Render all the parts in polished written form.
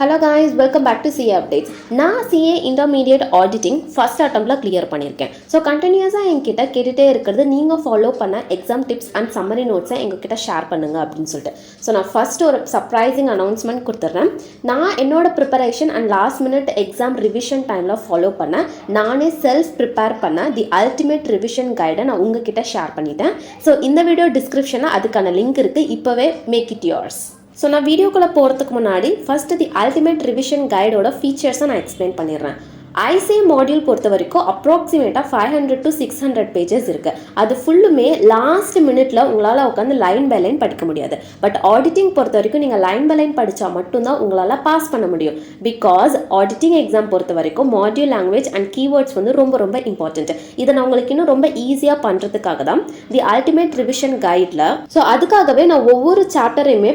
Hello guys, welcome back to CA Updates. நான் CA Intermediate Auditing first attemptல clear பண்ணியிருக்கேன். So கண்டினியூஸாக என்கிட்ட கேட்டுகிட்டே இருக்கிறது நீங்கள் ஃபாலோ பண்ண எக்ஸாம் டிப்ஸ் அண்ட் சம்மரி நோட்ஸை எங்ககிட்ட ஷேர் பண்ணுங்கள் அப்படின்னு சொல்லிட்டு. ஸோ நான் ஃபஸ்ட் ஒரு சர்ப்ரைசிங் அனௌன்ஸ்மெண்ட் கொடுத்துட்றேன். நான் என்னோட preparation and last minute exam revision டைமில் ஃபாலோ பண்ண நானே செல்ஃப் ப்ரிப்பேர் பண்ண தி அல்டிமேட் ரிவிஷன் கைடை நான் உங்ககிட்ட ஷேர் பண்ணிட்டேன். ஸோ இந்த வீடியோ டிஸ்கிரிப்ஷனில் அதுக்கான லிங்க் இருக்குது. இப்போவே மேக் இட் யோர்ஸ். ஸோ நான் வீடியோக்குள்ளே போகிறதுக்கு முன்னாடி ஃபஸ்ட்டு தி அல்டிமேட் ரிவிஷன் கைடோட ஃபீச்சர்ஸை நான் எக்ஸ்பிளைன் பண்ணிடுறேன். ஐசிஏ மாடியூல் பொறுத்த வரைக்கும் அப்ராக்சிமேட்டாக 500 to 600 பேஜஸ் இருக்குது. அது ஃபுல்லுமே லாஸ்ட் மினிட்ல உங்களால் உட்காந்து லைன் பை லைன் படிக்க முடியாது. பட் ஆடிட்டிங் பொறுத்த வரைக்கும் நீங்கள் லைன் பை லைன் படித்தா மட்டும்தான் உங்களால் பாஸ் பண்ண முடியும். பிகாஸ் ஆடிட்டிங் எக்ஸாம் பொறுத்த வரைக்கும் மாடியூல் லாங்குவேஜ் அண்ட் கீவேர்ட்ஸ் வந்து ரொம்ப ரொம்ப இம்பார்ட்டன்ட். இதை நான் உங்களுக்கு இன்னும் ரொம்ப ஈஸியாக பண்ணுறதுக்காக தான் தி அல்டிமேட் ரிவிஷன் கைடில். ஸோ அதுக்காகவே நான் ஒவ்வொரு சாப்டரையுமே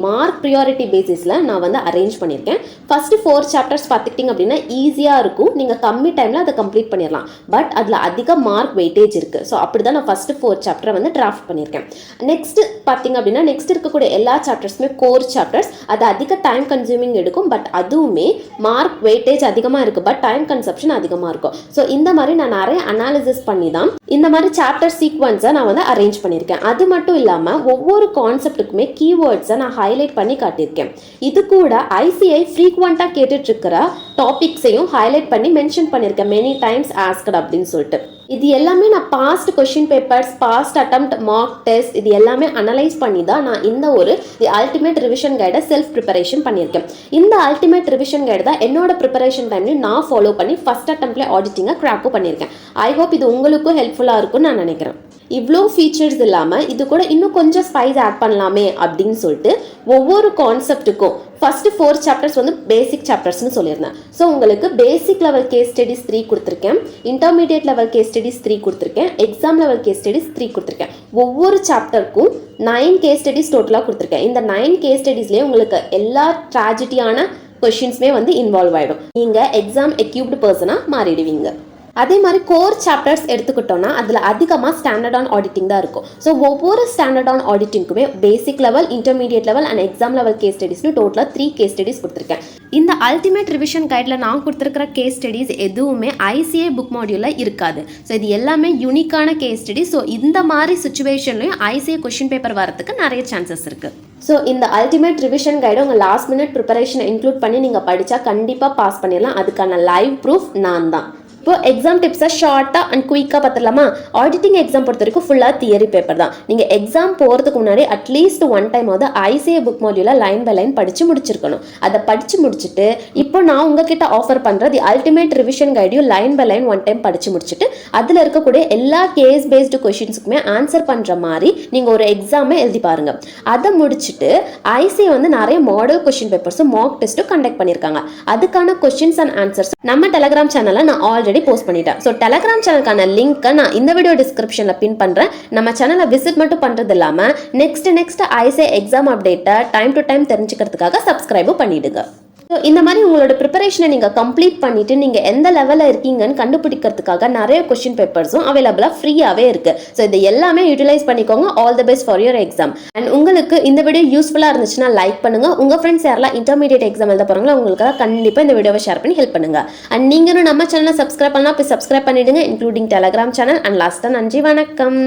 மார்க் ப்ரியாரிட்டி பேசிஸில் நான் வந்து அரேஞ்ச் பண்ணியிருக்கேன். ஃபஸ்ட்டு 4 சாப்டர்ஸ் பார்த்துக்கிட்டிங்க அப்படின்னா ஈஸியாக இருக்கும். நீங்கள் கம்மி டைமில் அதை கம்ப்ளீட் பண்ணிடலாம். பட் அதில் அதிக மார்க் வெயிட்டேஜ் இருக்குது. ஸோ அப்படி தான் நான் ஃபஸ்ட்டு 4 சாப்டரை வந்து டிராஃப்ட் பண்ணியிருக்கேன். நெக்ஸ்ட் பார்த்தீங்க அப்படின்னா நெக்ஸ்ட் இருக்கக்கூடிய எல்லா சாப்டர்ஸுமே கோர் சாப்டர்ஸ். அது அதிக டைம் கன்சியூமிங் எடுக்கும். பட் அதுவுமே மார்க் வெயிட்டேஜ் அதிகமாக இருக்குது. பட் டைம் கன்சப்ஷன் அதிகமாக இருக்கும். ஸோ இந்த மாதிரி நான் நிறைய அனாலிசிஸ் பண்ணி தான் இந்த மாதிரி சாப்டர் சீக்வன்ஸை நான் வந்து அரேஞ்ச் பண்ணியிருக்கேன். அது மட்டும் இல்லாமல் ஒவ்வொரு கான்செப்ட்டுக்குமே கீவேர்ட்ஸை நான் ஹைலைட் பண்ணி காட்டியிருக்கேன். இது கூட ஐசிஐ ஃப்ரீக்வெண்ட்டாக கேட்டுட்ருக்கிற டாபிக்ஸையும் ஹைலைட் பண்ணி மென்ஷன் பண்ணியிருக்கேன். மெனி டைம்ஸ் ஆஸ்க்ட் அப்படின்னு சொல்லிட்டு. இது எல்லாமே நான் past question papers, past attempt, mark test இது எல்லாமே அனலைஸ் பண்ணி தான் நான் இந்த ஒரு தி அல்டிமேட் ரிவிஷன் கைடை செல்ஃப் ப்ரிப்பரேஷன் பண்ணியிருக்கேன். இந்த அல்டிமேட் ரிவிஷன் கைடு தான் என்னோட ப்ரிப்பரேஷன் டைம்லையும் நான் ஃபாலோ பண்ணி ஃபஸ்ட் அட்டெம்ப்ட்ல ஆடிட்டிங்கை கிராக்கும் பண்ணியிருக்கேன். ஐ ஹோப் இது உங்களுக்கும் ஹெல்ப்ஃபுல்லாக இருக்கும்னு நான் நினைக்கிறேன். இவ்வளோ ஃபீச்சர்ஸ் இல்லாமல் இது கூட இன்னும் கொஞ்சம் ஸ்பைஸ் ஆட் பண்ணலாமே அப்படின்னு சொல்லிட்டு ஒவ்வொரு கான்செப்ட்டுக்கும் ஃபஸ்ட்டு 4 சாப்டர்ஸ் வந்து பேசிக் சாப்டர்ஸ்னு சொல்லியிருந்தேன். ஸோ உங்களுக்கு பேசிக் லெவல் கேஸ் ஸ்டடிஸ் 3 கொடுத்துருக்கேன், இன்டர்மீடியட் லெவல் கேஸ் ஸ்டடிஸ் 3 கொடுத்துருக்கேன், எக்ஸாம் லெவல் கேஸ் ஸ்டடிஸ் 3 கொடுத்துருக்கேன். ஒவ்வொரு சாப்டருக்கும் 9 கேஸ் ஸ்டடிஸ் டோட்டலாக கொடுத்துருக்கேன். இந்த 9 கேஸ் ஸ்டடிஸ்லேயே உங்களுக்கு எல்லா ட்ராஜடியான கொஷின்ஸுமே வந்து இன்வால்வ் ஆகிடும். நீங்கள் எக்ஸாம் எக்யூப்டு பர்சனாக மாறிடுவீங்க. அதே மாதிரி கோர் சாப்டர்ஸ் எடுத்துக்கிட்டோம்னா அதில் அதிகமாக ஸ்டாண்டர்ட் ஆன் ஆடிட்டிங் தான் இருக்கும். ஸோ ஒவ்வொரு ஸ்டாண்டர்ட் ஆன் ஆடிட்டிங்க்குமே basic level, intermediate level and exam level case ஸ்டடிஸ்னு டோட்டலாக 3 கேஸ் ஸ்டடிஸ் கொடுத்துருக்கேன். இந்த அல்டிமேட் ரிவிஷன் கைடில் நான் கொடுத்துருக்கிற கேஸ் ஸ்டடிஸ் எதுவுமே ஐசிஏ புக் மாடியூலில் இருக்காது. ஸோ இது எல்லாமே யூனிக்கான கேஸ் ஸ்டடி. ஸோ இந்த மாதிரி சுச்சுவேஷன்லையும் ஐசிஏ கொஷின் பேப்பர் வரதுக்கு நிறைய சான்சஸ் இருக்குது. ஸோ இந்த அல்டிமேட் ரிவிஷன் கைடை உங்கள் லாஸ்ட் மினிட் ப்ரிப்பரேஷனை இன்க்ளூட் பண்ணி நீங்கள் படித்தா கண்டிப்பாக பாஸ் பண்ணிடலாம். அதுக்கான லைவ் ப்ரூஃப் நான் தான். இப்போ எக்ஸாம் டிப்ஸை ஷார்ட்டாக அண்ட் குயிக்காக பார்த்துடலாமா? ஆடிட்டிங் எக்ஸாம் பொறுத்த வரைக்கும் ஃபுல்லாக தியரி பேப்பர் தான். நீங்கள் எக்ஸாம் போகிறதுக்கு முன்னாடி அட்லீஸ்ட் 1 டைம் வந்து ஐசிஏ புக் மாடியூலில் லைன் பை லைன் படித்து முடிச்சிருக்கணும். அதை படித்து முடிச்சுட்டு இப்போ நான் உங்ககிட்ட ஆஃபர் பண்ணுற தி அல்டிமேட் ரிவிஷன் கைடையும் லைன் பை லைன் 1 டைம் படித்து முடிச்சுட்டு அதில் இருக்கக்கூடிய எல்லா கேஸ் பேஸ்டு கொஷின்ஸுக்குமே ஆன்சர் பண்ணுற மாதிரி நீங்கள் ஒரு எக்ஸாமே எழுதி பாருங்கள். அதை முடிச்சுட்டு ஐசிஏ வந்து நிறைய மாடல் கொஷின் பேப்பர்ஸும் மார்க் டெஸ்ட்டும் கண்டக்ட் பண்ணியிருக்காங்க. அதுக்கான கொஷின்ஸ் அண்ட் ஆன்சர்ஸ் நம்ம டெலகிராம் சேனலில் நான் ஆல்ரெடி போஸ்ட் பண்ணிட்டேன். ஸோ டெலகிராம் சேனலுக்கான லிங்க்கை நான் இந்த வீடியோ டிஸ்கிரிப்ஷனில் பின் பண்ணுறேன். நம்ம சேனலை விசிட் மட்டும் பண்ணுறது இல்லாமல் நெக்ஸ்ட் ஐசிஏ எக்ஸாம் அப்டேட்டை டைம் டு டைம் தெரிஞ்சுக்கிறதுக்காக சப்ஸ்கிரைபும் பண்ணிவிடுங்க. ஸோ இந்த மாதிரி உங்களோட ப்ரிப்பரேஷனை நீங்கள் கம்ப்ளீட் பண்ணிவிட்டு நீங்கள் எந்த லெவலில் இருக்கீங்கன்னு கண்டுபிடிக்கிறதுக்காக நிறைய கொஷின் பேப்பர்ஸும் அவைலபிளாக ஃப்ரீயாகவே இருக்குது. ஸோ இது எல்லாமே யூட்டிலைஸ் பண்ணிக்கோங்க. All the best for your exam. And உங்களுக்கு இந்த வீடியோ யூஸ்ஃபுல்லாக இருந்துச்சுன்னா லைக் பண்ணுங்கள். உங்கள் ஃப்ரெண்ட்ஸ் யாரெல்லாம் இன்டர்மீடியட் எக்ஸாம் எழுத போகிறாங்களோ உங்களுக்காக கண்டிப்பாக இந்த வீடியோவை ஷேர் பண்ணி ஹெல்ப் பண்ணுங்கள். அண்ட் நீங்களும் நம்ம சேனலை சப்ஸ்கிரைப் பண்ணலாம், போய் சப்ஸ்கிரைப் பண்ணிவிடுங்க, இன்க்ளூடிங் டெலகிராம் சேனல். அண்ட் லாஸ்ட்டாக நன்றி, வணக்கம்.